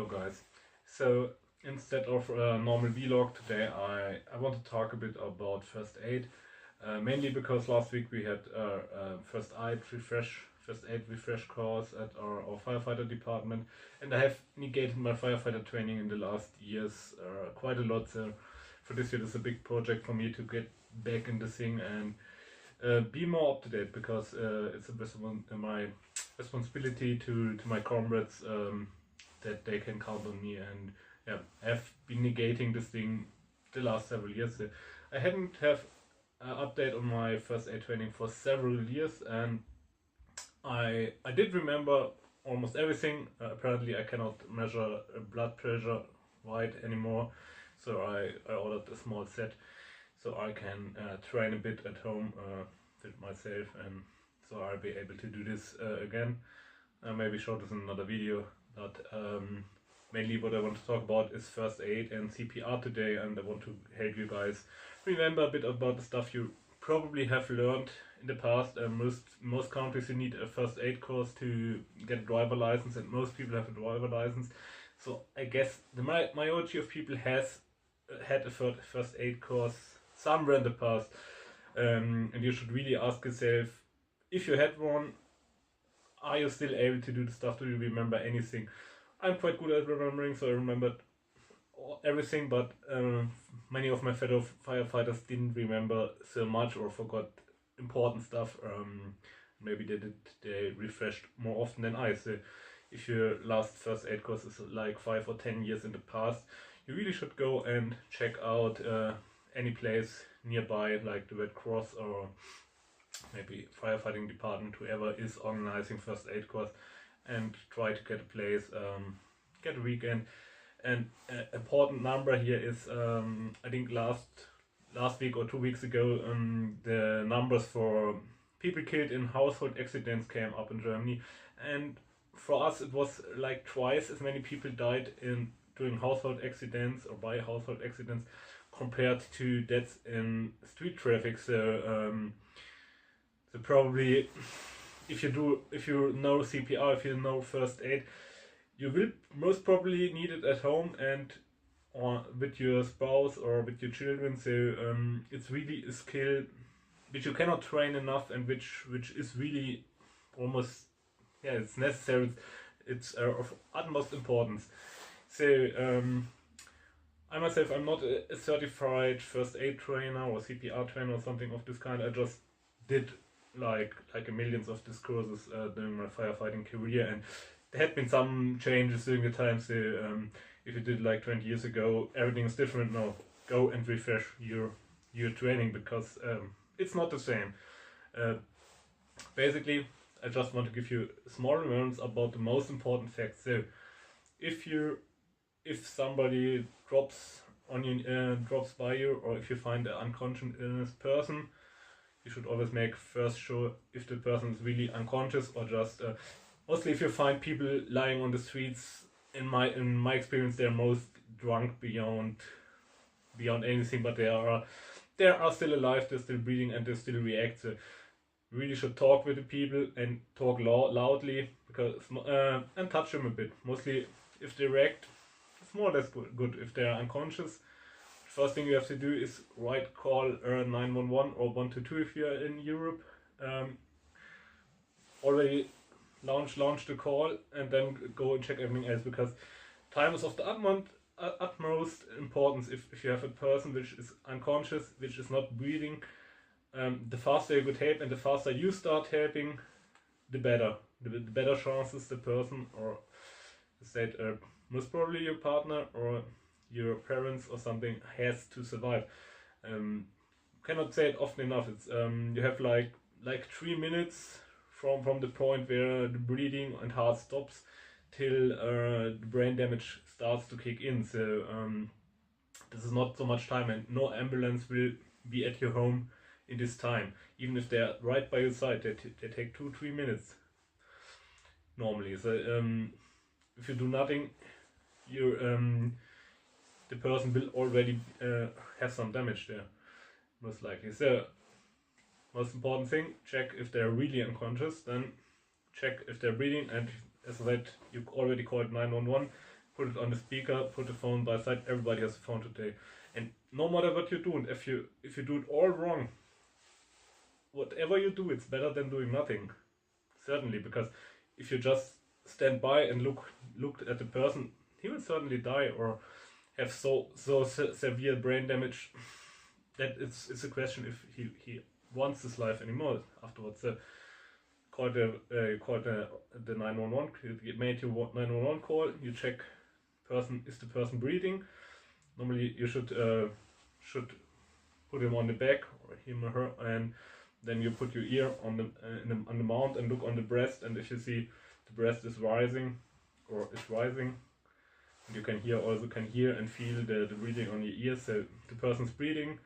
Hello guys. So instead of a normal vlog today I want to talk a bit about first aid. Mainly because last week we had a first aid refresh course at our firefighter department, and I have negated my firefighter training in the last years quite a lot. So for this year this is a big project for me to get back in the thing and be more up to date, because it's my responsibility to my comrades, that they can count on me. And yeah, I've been negating this thing the last several years. I hadn't have an update on my first aid training for several years, and I did remember almost everything. Apparently I cannot measure blood pressure right anymore, so I ordered a small set so I can train a bit at home with myself, and so I'll be able to do this again. Maybe show this in another video, but mainly what I want to talk about is first aid and CPR today, and I want to help you guys remember a bit about the stuff you probably have learned in the past. Most countries you need a first aid course to get a driver license, and most people have a driver license. So I guess the majority of people has had a first aid course somewhere in the past, and you should really ask yourself, if you had one, are you still able to do the stuff? Do you remember anything? I'm quite good at remembering, so I remembered everything, but many of my fellow firefighters didn't remember so much or forgot important stuff. Maybe they refreshed more often than I. So if your last first aid course is like 5 or 10 years in the past, you really should go and check out any place nearby, like the Red Cross or maybe firefighting department, whoever is organizing first aid course, and try to get a place, get a weekend. And an important number here is, I think last week or 2 weeks ago, the numbers for people killed in household accidents came up in Germany, and for us it was like twice as many people died during household accidents or by household accidents compared to deaths in street traffic. So probably, if you know CPR, if you know first aid, you will most probably need it at home and or with your spouse or with your children. So it's really a skill which you cannot train enough, and which is really almost, yeah, it's necessary. It's of utmost importance. So I myself, I'm not a certified first aid trainer or CPR trainer or something of this kind. I just did like a millions of these courses during my firefighting career, and there had been some changes during the time. So if you did like 20 years ago, everything is different now. Go and refresh your training, because it's not the same. Basically, I just want to give you small reminders about the most important facts. So if somebody drops by you, or if you find an unconscious person, you should always make first sure if the person is really unconscious, or just mostly if you find people lying on the streets, in my experience, they're most drunk beyond anything, but they are still alive, they're still breathing, and they still react. So you really should talk with the people and talk loudly, because and touch them a bit. Mostly if they react, it's more or less good. If they're unconscious, first thing you have to do is call 911 or 122 if you're in Europe. Already launch the call, and then go and check everything else, because time is of the utmost importance. If you have a person which is unconscious, which is not breathing, the faster you could help, and the faster you start helping, the better. The better chances the person, or said most probably your partner or your parents or something, has to survive. Cannot say it often enough. It's you have like 3 minutes from the point where the breathing and heart stops till the brain damage starts to kick in. So this is not so much time, and no ambulance will be at your home in this time. Even if they're right by your side, they take 2-3 minutes normally. So if you do nothing, the person will already have some damage there, most likely. So most important thing, check if they're really unconscious, then check if they're breathing, and as I said, you already called 911, put it on the speaker, put the phone by side. Everybody has a phone today, and no matter what you do, and if you do it all wrong, whatever you do, it's better than doing nothing. Certainly, because if you just stand by and look at the person, he will certainly die or have so severe brain damage that it's a question if he wants this life anymore afterwards. Call the 911. You made your 911 call. You check is the person breathing. Normally you should put him on the back, or him or her, and then you put your ear on the mount and look on the breast, and if you see the breast is rising or is rising, you can hear and feel the breathing on your ears. So the person's breathing.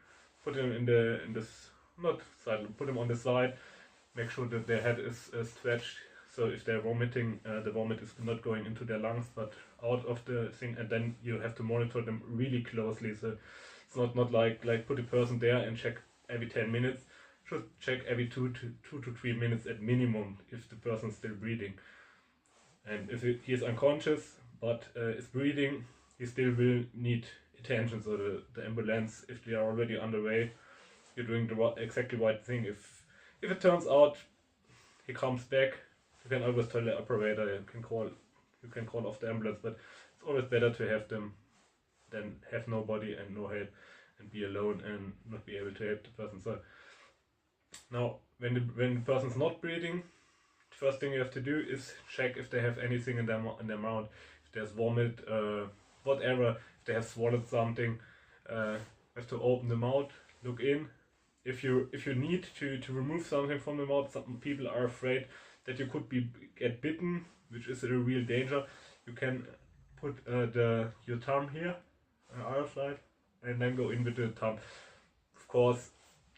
Put him in this not side. Put him on the side. Make sure that their head is stretched. So if they're vomiting, the vomit is not going into their lungs but out of the thing. And then you have to monitor them really closely. So it's not like put a person there and check every 10 minutes. Should check every 2 to 3 minutes at minimum if the person is still breathing. And if he is unconscious but is breathing, he still will need attention. So the ambulance, if they are already underway, you're doing the exactly right thing. If it turns out he comes back, you can always tell the operator. You can call off the ambulance, but it's always better to have them than have nobody and no help and be alone and not be able to help the person. So now when the person's not breathing, the first thing you have to do is check if they have anything in their mouth, if there's vomit, whatever, if they have swallowed something. You have to open the mouth, look in. If you need to remove something from the mouth, some people are afraid that you could get bitten, which is a real danger. You can put your thumb here on our side and then go in with the thumb. Of course,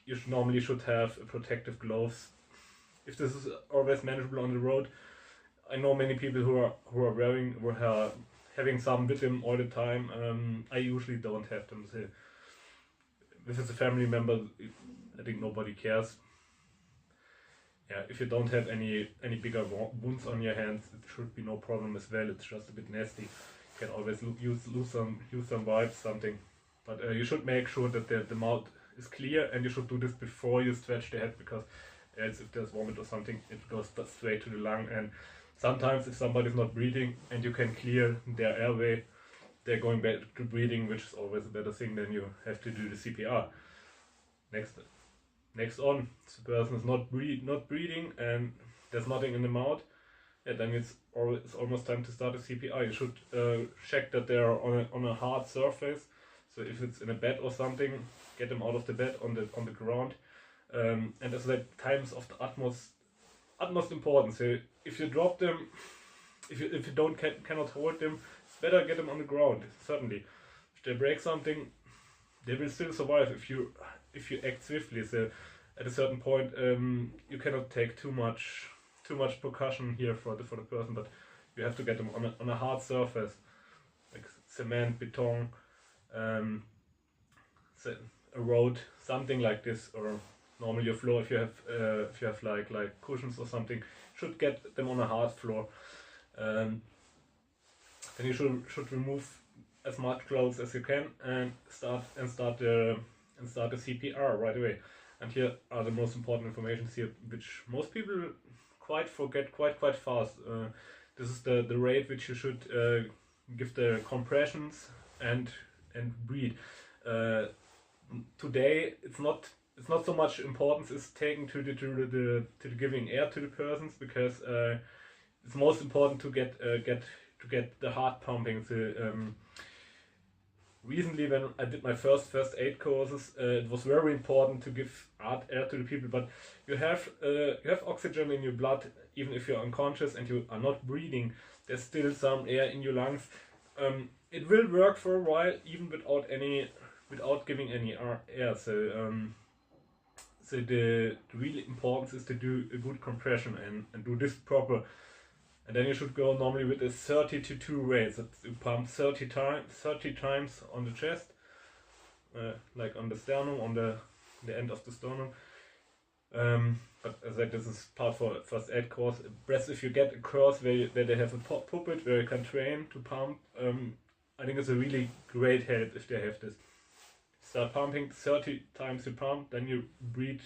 you normally should have protective gloves. If this is always manageable on the road, I know many people who are having some with them all the time. I usually don't have them. So if it's a family member, I think nobody cares. Yeah, if you don't have any bigger wounds on your hands, it should be no problem as well. It's just a bit nasty. You can always use some wipes, something. But you should make sure that the mouth is clear, and you should do this before you stretch the head, because else if there's vomit or something, it goes straight to the lung. And sometimes if somebody's not breathing and you can clear their airway, they're going back to breathing, which is always a better thing than you have to do the CPR. Next on, the person is not breathing and there's nothing in the mouth. Yeah, then it's almost time to start a CPR. You should check that they are on a hard surface. So if it's in a bed or something, get them out of the bed on the ground. And as the times of the utmost importance. So if you drop them, if you cannot hold them, it's better get them on the ground. Certainly, if they break something, they will still survive if you act swiftly. So at a certain point, you cannot take too much precaution here for the person, but you have to get them on a hard surface like cement, beton, a road, something like this, or normally your floor. If you have like cushions or something, should get them on a hard floor. Then you should remove as much clothes as you can and start the CPR right away. And here are the most important information here, which most people forget quite fast. This is the rate which you should give the compressions and breathe. Today it's not so much importance is taken to the giving air to the persons, because it's most important to get the heart pumping. So, recently, when I did my first aid courses, it was very important to give air to the people. But you have oxygen in your blood, even if you're unconscious and you are not breathing. There's still some air in your lungs. It will work for a while, even without giving any air. So the real importance is to do a good compression and do this proper. And then you should go normally with a 30-2 rate. So you pump 30 times on the chest, like on the sternum, on the end of the sternum. But as I said, this is part for first aid course. Breast, if you get a course where they have a puppet where you can train to pump, I think it's a really great help if they have this. Start pumping 30 times you pump, then you breathe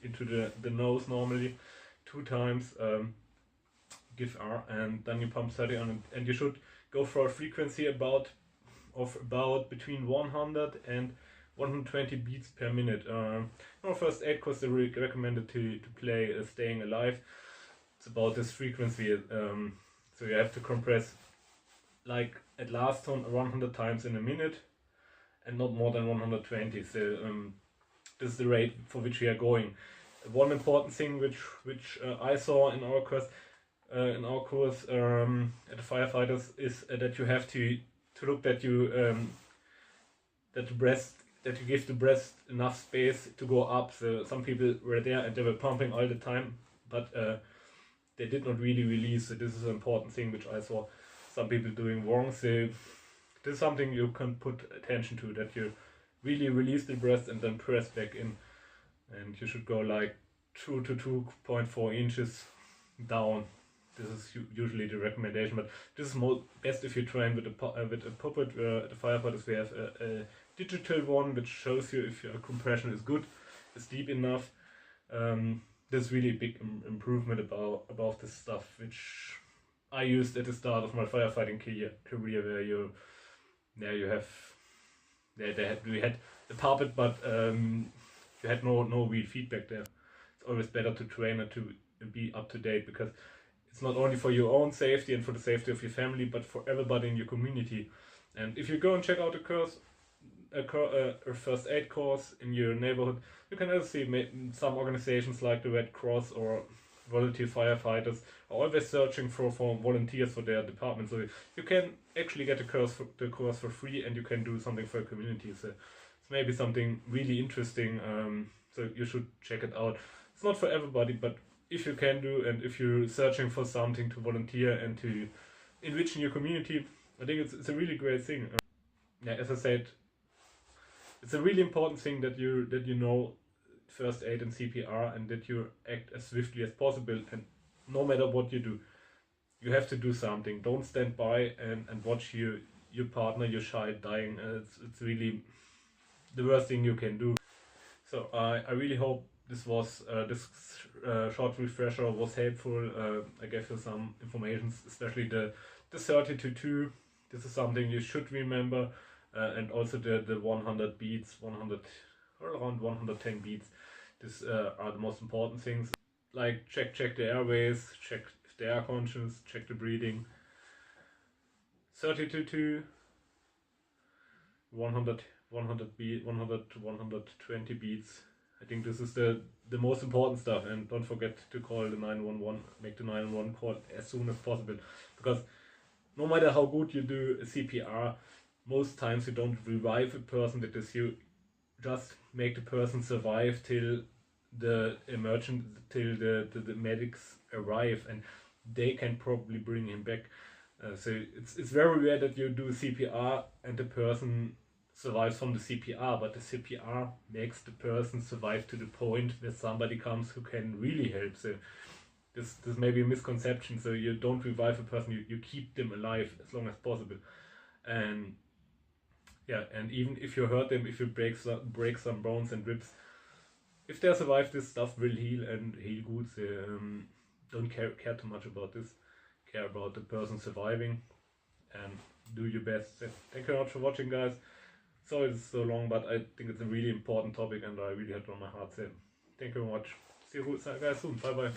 into the nose normally 2 times, give air, and then you pump 30 on it. And you should go for a frequency about between 100 and 120 beats per minute. First aid course they recommended to play Staying Alive. It's about this frequency. So you have to compress like at last tone 100 times in a minute and not more than 120. So this is the rate for which we are going. One important thing which I saw in our course at the firefighters is that you have to look that you that you give the breast enough space to go up. So some people were there and they were pumping all the time, but they did not really release. So this is an important thing which I saw some people doing wrong. So this is something you can put attention to, that you really release the breast and then press back in. And you should go like 2 to 2.4 inches down. This is usually the recommendation, but this is best if you train with a puppet. The firefighters, we have a digital one which shows you if your compression is good, is deep enough. There's really a big improvement about this stuff, which I used at the start of my firefighting career, where we had the puppet, but you had no real feedback there. It's always better to train and to be up to date, because it's not only for your own safety and for the safety of your family, but for everybody in your community. And if you go and check out a first aid course in your neighborhood, you can also see some organizations like the Red Cross or volunteer firefighters are always searching for volunteers for their department. So you can actually get the course for free, and you can do something for your community. So it's maybe something really interesting. So you should check it out. It's not for everybody, but if you can do, and if you're searching for something to volunteer and to enrich in your community, I think it's a really great thing. As I said, it's a really important thing that you know first aid and CPR, and that you act as swiftly as possible. And no matter what you do, you have to do something. Don't stand by and watch your partner, your child dying. It's really the worst thing you can do. So I really hope this short refresher was helpful. I gave you some information, especially the 30 to 2. This is something you should remember, and also the 100 beats, 100 or around 110 beats. These are the most important things. Like check the airways, check if they are conscious, check the breathing. 30 to 2, 100 beat, 100 to 120 beats. I think this is the most important stuff. And don't forget to call the 911, make the 911 call as soon as possible, because no matter how good you do a CPR, most times you don't revive a person. That is, you just make the person survive till the medics arrive, and they can probably bring him back. So it's very rare that you do CPR and the person survives from the CPR, but the CPR makes the person survive to the point where somebody comes who can really help. So this may be a misconception. So you don't revive a person, you keep them alive as long as possible. And yeah, and even if you hurt them, if you break some bones and ribs, if they survive, this stuff will heal and heal good. So don't care too much about this. Care about the person surviving and do your best. So thank you very much for watching, guys. Sorry it's so long, but I think it's a really important topic and I really had it on my heart. So thank you very much. See you guys soon. Bye bye.